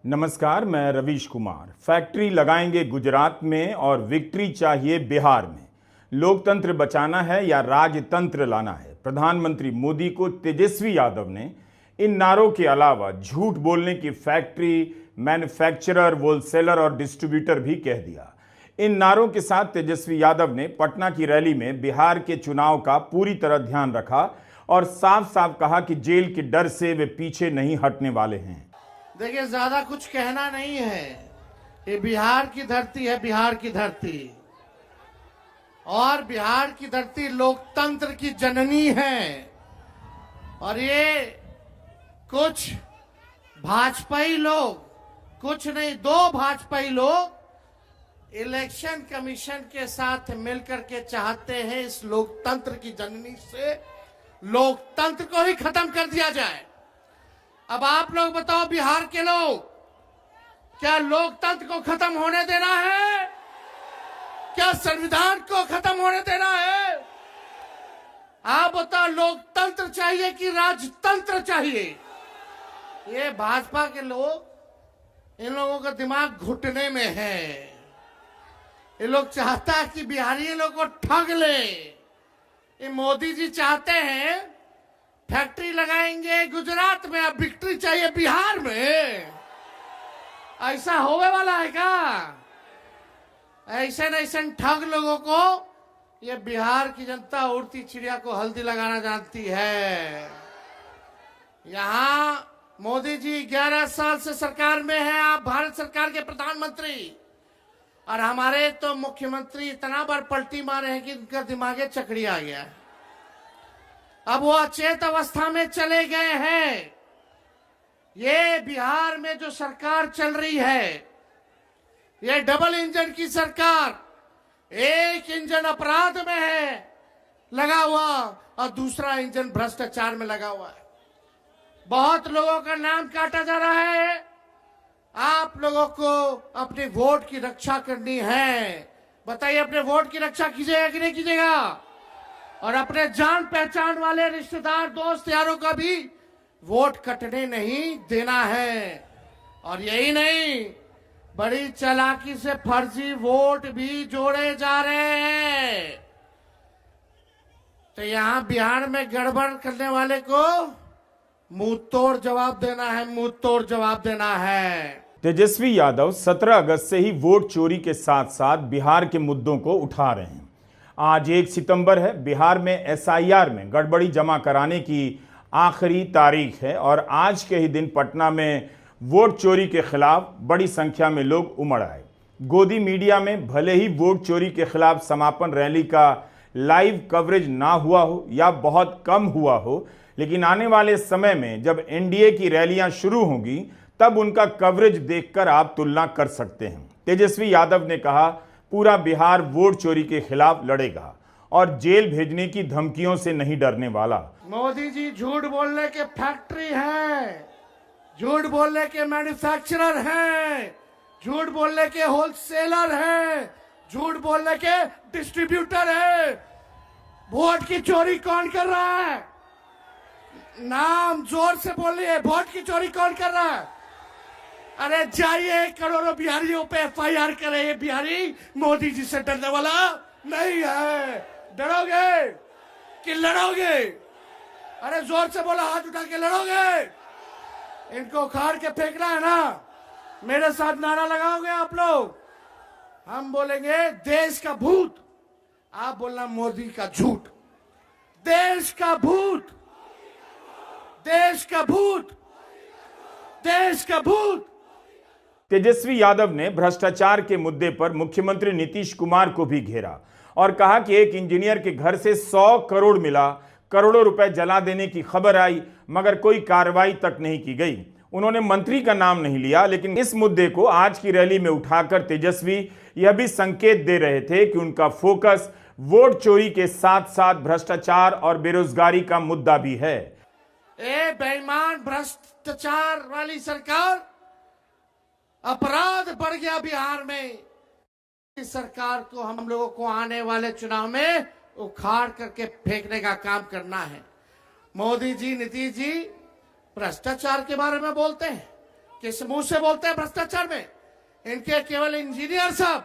नमस्कार, मैं रवीश कुमार। फैक्ट्री लगाएंगे गुजरात में और विक्ट्री चाहिए बिहार में। लोकतंत्र बचाना है या राजतंत्र लाना है। प्रधानमंत्री मोदी को तेजस्वी यादव ने इन नारों के अलावा झूठ बोलने की फैक्ट्री, मैन्युफैक्चरर, होलसेलर और डिस्ट्रीब्यूटर भी कह दिया। इन नारों के साथ तेजस्वी यादव ने पटना की रैली में बिहार के चुनाव का पूरी तरह ध्यान रखा और साफ साफ कहा कि जेल के डर से वे पीछे नहीं हटने वाले हैं। देखिए, ज्यादा कुछ कहना नहीं है। ये बिहार की धरती है, बिहार की धरती, और बिहार की धरती लोकतंत्र की जननी है। और ये कुछ भाजपाई लोग, कुछ नहीं, 2 भाजपाई लोग इलेक्शन कमीशन के साथ मिलकर के चाहते हैं इस लोकतंत्र की जननी से लोकतंत्र को ही खत्म कर दिया जाए। अब आप लोग बताओ, बिहार के लोग, क्या लोकतंत्र को खत्म होने देना है? क्या संविधान को खत्म होने देना है? आप बताओ, लोकतंत्र चाहिए कि राजतंत्र चाहिए? ये भाजपा के लोग, इन लोगों का दिमाग घुटने में है। ये लोग चाहता है कि बिहारी लोग को ठग ले। ये मोदी जी चाहते हैं फैक्ट्री लगाएंगे गुजरात में, अब विक्ट्री चाहिए बिहार में। ऐसा होने वाला है क्या? ऐसे ठग लोगों को ये बिहार की जनता उड़ती चिड़िया को हल्दी लगाना जानती है। यहां मोदी जी 11 साल से सरकार में है, आप भारत सरकार के प्रधानमंत्री, और हमारे तो मुख्यमंत्री इतना बार पलटी मारे हैं कि उनका दिमागे चकड़ी आ गया है। अब वो अचेत अवस्था में चले गए हैं। ये बिहार में जो सरकार चल रही है, ये डबल इंजन की सरकार, एक इंजन अपराध में है लगा हुआ और दूसरा इंजन भ्रष्टाचार में लगा हुआ है। बहुत लोगों का नाम काटा जा रहा है। आप लोगों को अपने वोट की रक्षा करनी है। बताइए, अपने वोट की रक्षा कीजिएगा कि नहीं कीजिएगा? और अपने जान पहचान वाले रिश्तेदार, दोस्त यारों का भी वोट कटने नहीं देना है। और यही नहीं, बड़ी चालाकी से फर्जी वोट भी जोड़े जा रहे हैं। तो यहां बिहार में गड़बड़ करने वाले को मुंह तोड़ जवाब देना है, मुंह तोड़ जवाब देना है। तेजस्वी यादव 17 अगस्त से ही वोट चोरी के साथ साथ बिहार के मुद्दों को उठा रहे हैं। आज 1 सितंबर है। बिहार में एसआईआर में गड़बड़ी जमा कराने की आखिरी तारीख है और आज के ही दिन पटना में वोट चोरी के खिलाफ बड़ी संख्या में लोग उमड़ आए। गोदी मीडिया में भले ही वोट चोरी के खिलाफ समापन रैली का लाइव कवरेज ना हुआ हो या बहुत कम हुआ हो, लेकिन आने वाले समय में जब एनडीए की रैलियां शुरू होंगी तब उनका कवरेज देखकर आप तुलना कर सकते हैं। तेजस्वी यादव ने कहा, पूरा बिहार वोट चोरी के खिलाफ लड़ेगा और जेल भेजने की धमकियों से नहीं डरने वाला। मोदी जी झूठ बोलने के फैक्ट्री है, झूठ बोलने के मैन्युफैक्चरर हैं, झूठ बोलने के होलसेलर हैं, झूठ बोलने के डिस्ट्रीब्यूटर हैं। वोट की चोरी कौन कर रहा है? नाम जोर से बोलिए, वोट की चोरी कौन कर रहा है? अरे जाइए, करोड़ों बिहारियों पे एफआईआर करे। ये बिहारी मोदी जी से डरने वाला नहीं है। डरोगे कि लड़ोगे? अरे जोर से बोला, हाथ उठा के लड़ोगे? इनको उखाड़ के फेंकना है ना? मेरे साथ नारा लगाओगे आप लोग? हम बोलेंगे देश का भूत, आप बोलना मोदी का झूठ। देश का भूत, देश का भूत, देश का भूत। तेजस्वी यादव ने भ्रष्टाचार के मुद्दे पर मुख्यमंत्री नीतीश कुमार को भी घेरा और कहा कि एक इंजीनियर के घर से 100 करोड़ मिला, करोड़ों रुपए जला देने की खबर आई, मगर कोई कार्रवाई तक नहीं की गई। उन्होंने मंत्री का नाम नहीं लिया, लेकिन इस मुद्दे को आज की रैली में उठाकर तेजस्वी यह भी संकेत दे रहे थे कि उनका फोकस वोट चोरी के साथ साथ भ्रष्टाचार और बेरोजगारी का मुद्दा भी है। बेईमान भ्रष्टाचार वाली सरकार, अपराध बढ़ गया बिहार में। इस सरकार को हम लोगों को आने वाले चुनाव में उखाड़ करके फेंकने का काम करना है। मोदी जी, नीतीश जी भ्रष्टाचार के बारे में बोलते हैं किस मुंह से बोलते हैं भ्रष्टाचार में? इनके केवल इंजीनियर साहब,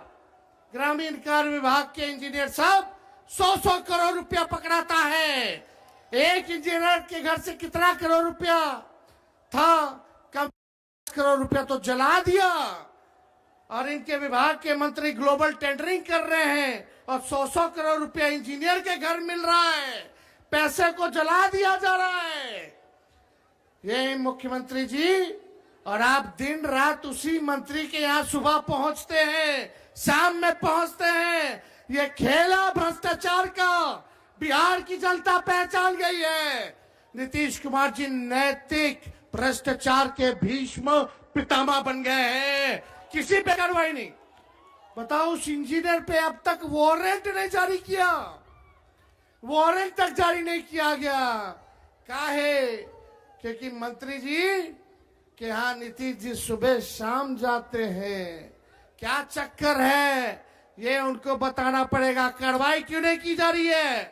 ग्रामीण कार्य विभाग के इंजीनियर साहब 100-100 करोड़ रुपया पकड़ाता है। एक इंजीनियर के घर से कितना करोड़ रुपया था? कम करोड़ रुपया तो जला दिया। और इनके विभाग के मंत्री ग्लोबल टेंडरिंग कर रहे हैं और 100-100 करोड़ रुपया इंजीनियर के घर मिल रहा है। पैसे को जला दिया जा रहा है। ये मुख्यमंत्री जी, और आप दिन रात उसी मंत्री के यहाँ सुबह पहुंचते हैं, शाम में पहुंचते हैं। ये खेला भ्रष्टाचार का बिहार की जनता पहचान गई है। नीतीश कुमार जी नैतिक भ्रष्टाचार के भीष्म पितामह बन गए हैं। किसी पे कार्रवाई नहीं। बताओ, उस इंजीनियर पे अब तक वारंट नहीं जारी किया, वारंट तक जारी नहीं किया गया। काहे? क्योंकि मंत्री जी के यहाँ नीतीश जी सुबह शाम जाते हैं। क्या चक्कर है, ये उनको बताना पड़ेगा। कार्रवाई क्यों नहीं की जा रही है?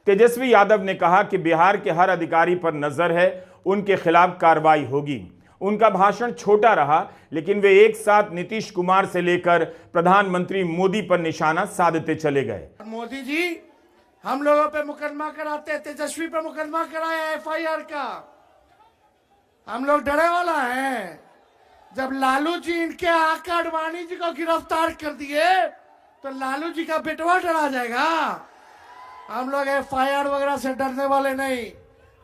तेजस्वी यादव ने कहा कि बिहार के हर अधिकारी पर नजर है, उनके खिलाफ कार्रवाई होगी। उनका भाषण छोटा रहा, लेकिन वे एक साथ नीतीश कुमार से लेकर प्रधानमंत्री मोदी पर निशाना साधते चले गए। मोदी जी हम लोगों पे मुकदमा कराते, तेजस्वी पे मुकदमा कराया FIR का। हम लोग डरे वाला है। जब लालू जी इनके आका अडवाणी जी को गिरफ्तार कर दिए तो लालू जी का बेटवा डरा जाएगा। हम लोग FIR वगैरह से डरने वाले नहीं।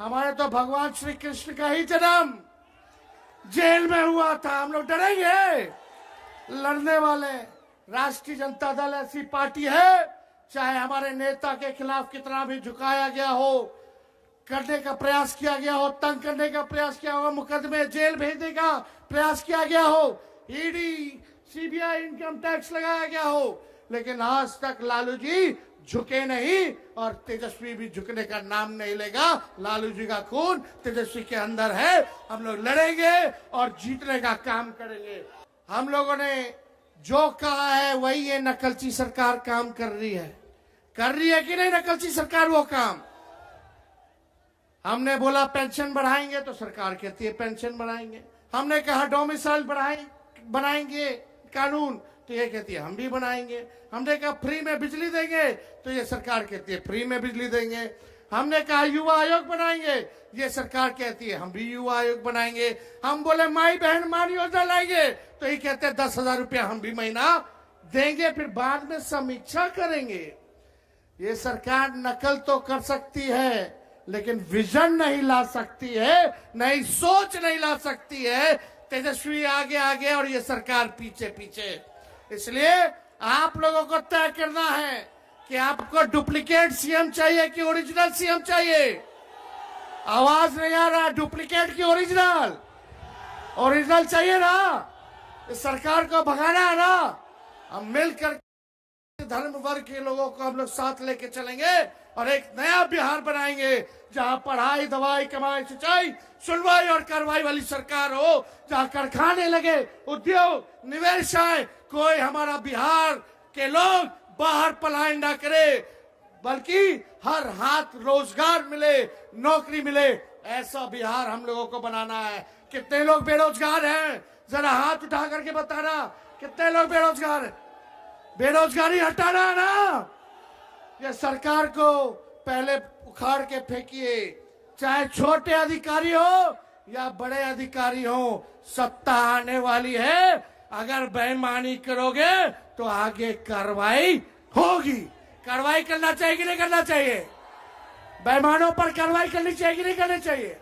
हमारे तो भगवान श्री कृष्ण का ही जन्म जेल में हुआ था। हम लोग डरेंगे? लड़ने वाले। राष्ट्रीय जनता दल ऐसी पार्टी है, चाहे हमारे नेता के खिलाफ कितना भी झुकाया गया हो, करने का प्रयास किया गया हो, तंग करने का प्रयास किया हो, मुकदमे जेल भेजने का प्रयास किया गया हो, ED CBI इनकम टैक्स लगाया गया हो, लेकिन आज तक लालू जी झुके नहीं और तेजस्वी भी झुकने का नाम नहीं लेगा। लालू जी का खून तेजस्वी के अंदर है। हम लोग लड़ेंगे और जीतने का काम करेंगे। हम लोगों ने जो कहा है वही ये नकलची सरकार काम कर रही है कि नहीं? नकलची सरकार वो काम। हमने बोला पेंशन बढ़ाएंगे तो सरकार कहती है पेंशन बढ़ाएंगे। हमने कहा डोमिसाइल बनाएंगे कानून, तो ये कहती है हम भी बनाएंगे। हमने कहा फ्री में बिजली देंगे, तो ये सरकार कहती है फ्री में बिजली देंगे। हमने कहा युवा आयोग बनाएंगे, ये सरकार कहती है हम भी युवा आयोग बनाएंगे। हम बोले माई बहन मान योजना लाएंगे, तो ये कहते हैं 10,000 रुपया हम भी महीना देंगे, फिर बाद में समीक्षा करेंगे। ये सरकार नकल तो कर सकती है, लेकिन विजन नहीं ला सकती है, नई सोच नहीं ला सकती है। तेजस्वी आगे आगे और ये सरकार पीछे पीछे। इसलिए आप लोगों को तय करना है कि आपको डुप्लीकेट सीएम चाहिए कि ओरिजिनल सीएम चाहिए। आवाज नहीं आ रहा। डुप्लीकेट की ओरिजिनल? ओरिजिनल चाहिए ना। इस सरकार को भगाना है ना। हम मिलकर धर्म वर्ग के लोगों को हम लोग साथ लेके चलेंगे और एक नया बिहार बनाएंगे, जहां पढ़ाई, दवाई, कमाई, सिंचाई, सुनवाई और कार्रवाई वाली सरकार हो, जहां कारखाने लगे, उद्योग, निवेश आए, कोई हमारा बिहार के लोग बाहर पलायन ना करे, बल्कि हर हाथ रोजगार मिले, नौकरी मिले। ऐसा बिहार हम लोगों को बनाना है। कितने लोग बेरोजगार हैं? जरा हाथ उठा करके बताना, कितने लोग बेरोजगार हैं? बेरोजगारी हटाना है ना। ये सरकार को पहले उखाड़ के फेंकिए, चाहे छोटे अधिकारी हो या बड़े अधिकारी हो। सत्ता आने वाली है, अगर बेईमानी करोगे तो आगे कार्रवाई होगी। कार्रवाई करना चाहिए कि नहीं करना चाहिए? बेईमानों पर कार्रवाई करनी चाहिए कि नहीं करनी चाहिए?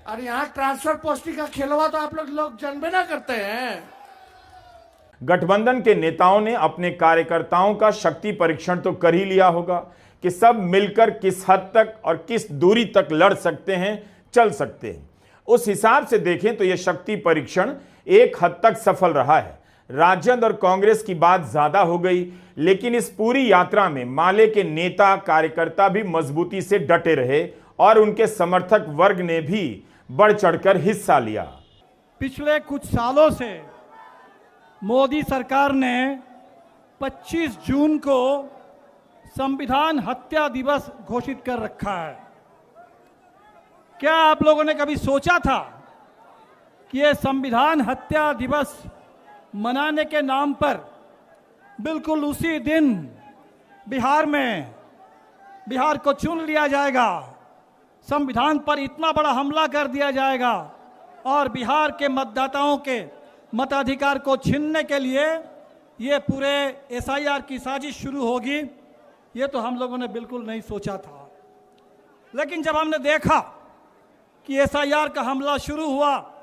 और यहाँ ट्रांसफर पोस्टिंग का खेलवा तो आप लोग जानबे ना करते हैं। गठबंधन के नेताओं ने अपने कार्यकर्ताओं का शक्ति परीक्षण तो कर ही लिया होगा कि सब मिलकर किस हद तक और किस दूरी तक लड़ सकते हैं, चल सकते हैं। उस हिसाब से देखें तो यह शक्ति परीक्षण एक हद तक सफल रहा है। राजद और कांग्रेस की बात ज्यादा हो गई, लेकिन इस पूरी यात्रा में माले के नेता कार्यकर्ता भी मजबूती से डटे रहे और उनके समर्थक वर्ग ने भी बढ़ चढ़कर हिस्सा लिया। पिछले कुछ सालों से मोदी सरकार ने 25 जून को संविधान हत्या दिवस घोषित कर रखा है। क्या आप लोगों ने कभी सोचा था कि ये संविधान हत्या दिवस मनाने के नाम पर बिल्कुल उसी दिन बिहार को चुन लिया जाएगा, संविधान पर इतना बड़ा हमला कर दिया जाएगा और बिहार के मतदाताओं के मताधिकार को छीनने के लिए ये पूरे एसआईआर की साजिश शुरू होगी, ये तो हम लोगों ने बिल्कुल नहीं सोचा था। लेकिन जब हमने देखा कि एसआईआर का हमला शुरू हुआ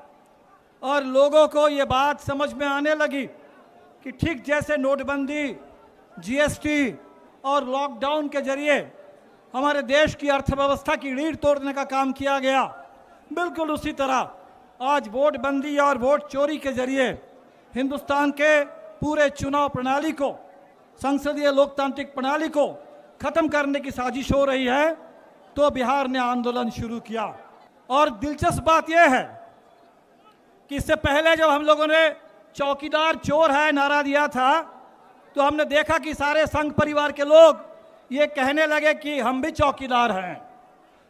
और लोगों को ये बात समझ में आने लगी कि ठीक जैसे नोटबंदी, जीएसटी और लॉकडाउन के जरिए हमारे देश की अर्थव्यवस्था की रीढ़ तोड़ने का काम किया गया, बिल्कुल उसी तरह आज वोट बंदी और वोट चोरी के जरिए हिंदुस्तान के पूरे चुनाव प्रणाली को, संसदीय लोकतांत्रिक प्रणाली को खत्म करने की साजिश हो रही है। तो बिहार ने आंदोलन शुरू किया। और दिलचस्प बात यह है कि इससे पहले जब हम लोगों ने चौकीदार चोर है नारा दिया था, तो हमने देखा कि सारे संघ परिवार के लोग ये कहने लगे कि हम भी चौकीदार हैं।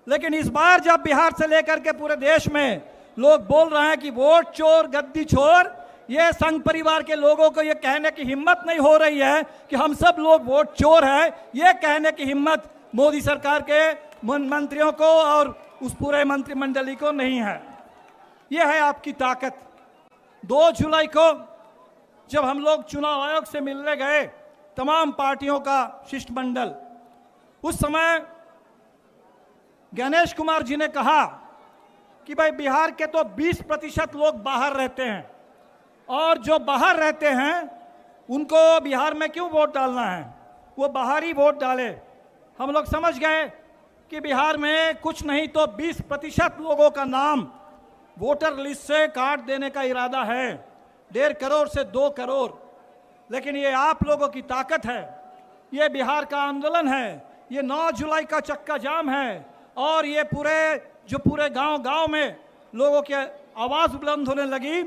लेकिन इस बार जब बिहार से लेकर के पूरे देश में लोग बोल रहे हैं कि वोट चोर गद्दी छोर, ये संघ परिवार के लोगों को ये कहने की हिम्मत नहीं हो रही है कि हम सब लोग वोट चोर हैं। ये कहने की हिम्मत मोदी सरकार के मंत्रियों को और उस पूरे मंत्रिमंडली को नहीं है। ये है आपकी ताकत। 2 जुलाई को जब हम लोग चुनाव आयोग से मिलने गए, तमाम पार्टियों का शिष्टमंडल, उस समय गणेश कुमार जी ने कहा कि भाई बिहार के तो 20% लोग बाहर रहते हैं और जो बाहर रहते हैं उनको बिहार में क्यों वोट डालना है, वो बाहर ही वोट डाले। हम लोग समझ गए कि बिहार में कुछ नहीं तो 20% लोगों का नाम वोटर लिस्ट से काट देने का इरादा है, 1.5 करोड़ से 2 करोड़। लेकिन ये आप लोगों की ताकत है, ये बिहार का आंदोलन है, ये 9 जुलाई का चक्का जाम है और ये पूरे गांव में लोगों की आवाज़ बुलंद होने लगी।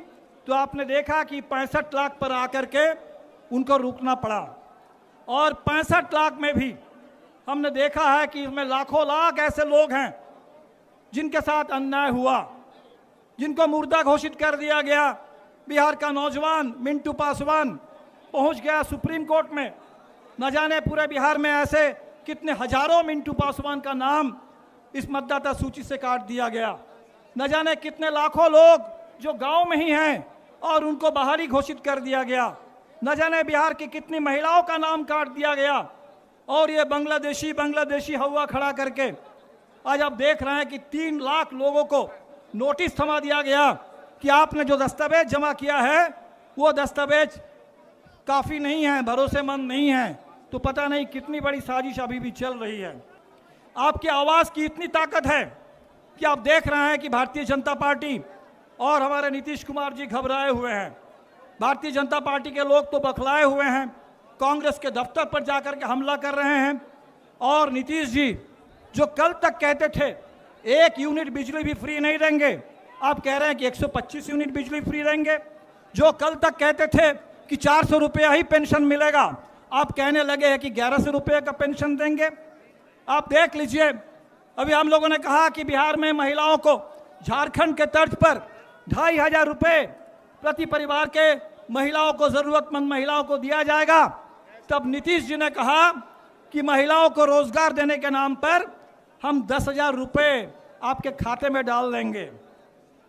तो आपने देखा कि 65 लाख पर आकर के उनको रुकना पड़ा। और 65 लाख में भी हमने देखा है कि इसमें लाखों लाख ऐसे लोग हैं जिनके साथ अन्याय हुआ, जिनको मुर्दा घोषित कर दिया गया। बिहार का नौजवान मिंटू पासवान पहुंच गया सुप्रीम कोर्ट में। न जाने पूरे बिहार में ऐसे कितने हजारों मिंटू पासवान का नाम इस मतदाता सूची से काट दिया गया। न जाने कितने लाखों लोग जो गांव में ही हैं और उनको बाहरी घोषित कर दिया गया। न जाने बिहार की कितनी महिलाओं का नाम काट दिया गया। और ये बांग्लादेशी हवा खड़ा करके आज आप देख रहे हैं कि 3 लाख लोगों को नोटिस थमा दिया गया कि आपने जो दस्तावेज जमा किया है वो दस्तावेज काफ़ी नहीं है, भरोसेमंद नहीं है। तो पता नहीं कितनी बड़ी साजिश अभी भी चल रही है। आपकी आवाज़ की इतनी ताकत है कि आप देख रहे हैं कि भारतीय जनता पार्टी और हमारे नीतीश कुमार जी घबराए हुए हैं। भारतीय जनता पार्टी के लोग तो बखलाए हुए हैं, कांग्रेस के दफ्तर पर जाकर के हमला कर रहे हैं। और नीतीश जी जो कल तक कहते थे 1 यूनिट बिजली भी फ्री नहीं देंगे, आप कह रहे हैं कि 125 यूनिट बिजली फ्री देंगे। जो कल तक कहते थे कि 400 रुपया ही पेंशन मिलेगा, आप कहने लगे हैं कि 1100 रुपये का पेंशन देंगे। आप देख लीजिए, अभी हम लोगों ने कहा कि बिहार में महिलाओं को झारखंड के तर्ज पर 2500 रुपये प्रति परिवार के महिलाओं को, ज़रूरतमंद महिलाओं को दिया जाएगा। तब नीतीश जी ने कहा कि महिलाओं को रोजगार देने के नाम पर हम 10,000 रुपये आपके खाते में डाल देंगे।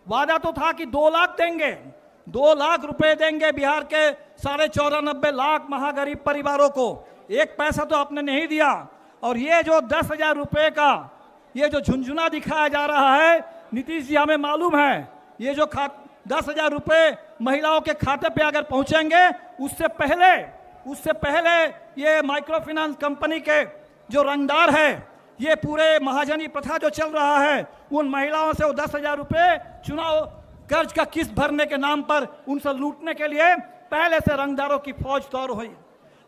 वादा तो था कि 2 लाख देंगे, 2 लाख रुपए देंगे बिहार के 94.5 लाख महागरीब परिवारों को। 1 पैसा तो आपने नहीं दिया। और ये जो 10,000 रुपये का ये जो झुंझुना दिखाया जा रहा है, नीतीश जी हमें मालूम है ये जो 10,000 रुपये महिलाओं के खाते पे अगर पहुंचेंगे, उससे पहले ये माइक्रो फाइनेंस कंपनी के जो रंगदार है, ये पूरे महाजनी प्रथा जो चल रहा है, उन महिलाओं से वो 10,000 रुपये चुनाव कर्ज का किस्त भरने के नाम पर उनसे लूटने के लिए पहले से रंगदारों की फौज तैयार हुई।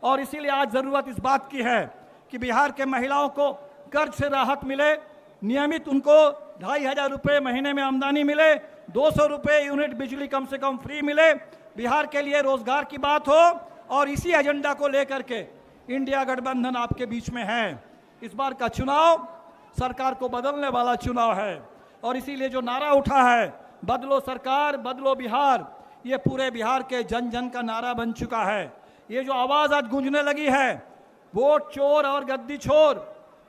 और इसीलिए आज ज़रूरत इस बात की है कि बिहार के महिलाओं को कर्ज से राहत मिले, नियमित उनको 2,500 रुपये महीने में आमदनी मिले, 200 रुपये यूनिट बिजली कम से कम फ्री मिले, बिहार के लिए रोजगार की बात हो। और इसी एजेंडा को लेकर के इंडिया गठबंधन आपके बीच में है। इस बार का चुनाव सरकार को बदलने वाला चुनाव है और इसीलिए जो नारा उठा है बदलो सरकार, बदलो बिहार, ये पूरे बिहार के जन जन का नारा बन चुका है। ये जो आवाज़ आज गूंजने लगी है, वोट चोर और गद्दी छोर,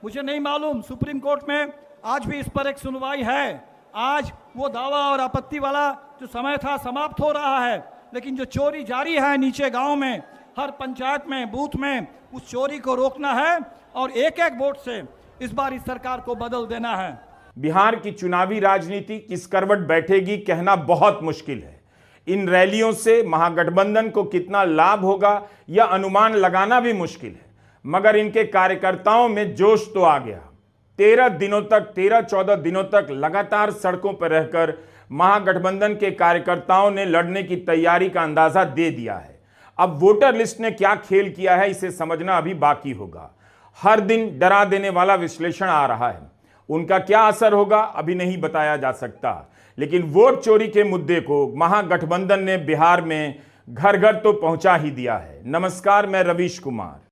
मुझे नहीं मालूम सुप्रीम कोर्ट में आज भी इस पर एक सुनवाई है। आज वो दावा और आपत्ति वाला जो समय था समाप्त हो रहा है, लेकिन जो चोरी जारी है नीचे गांव में, हर पंचायत में, बूथ में, उस चोरी को रोकना है और एक एक वोट से इस बार इस सरकार को बदल देना है। बिहार की चुनावी राजनीति किस करवट बैठेगी कहना बहुत मुश्किल है। इन रैलियों से महागठबंधन को कितना लाभ होगा यह अनुमान लगाना भी मुश्किल है, मगर इनके कार्यकर्ताओं में जोश तो आ गया। 13-14 दिनों तक लगातार सड़कों पर रहकर महागठबंधन के कार्यकर्ताओं ने लड़ने की तैयारी का अंदाजा दे दिया है। अब वोटर लिस्ट ने क्या खेल किया है इसे समझना अभी बाकी होगा। हर दिन डरा देने वाला विश्लेषण आ रहा है, उनका क्या असर होगा अभी नहीं बताया जा सकता, लेकिन वोट चोरी के मुद्दे को महागठबंधन ने बिहार में घर घर तो पहुंचा ही दिया है। नमस्कार, मैं रवीश कुमार।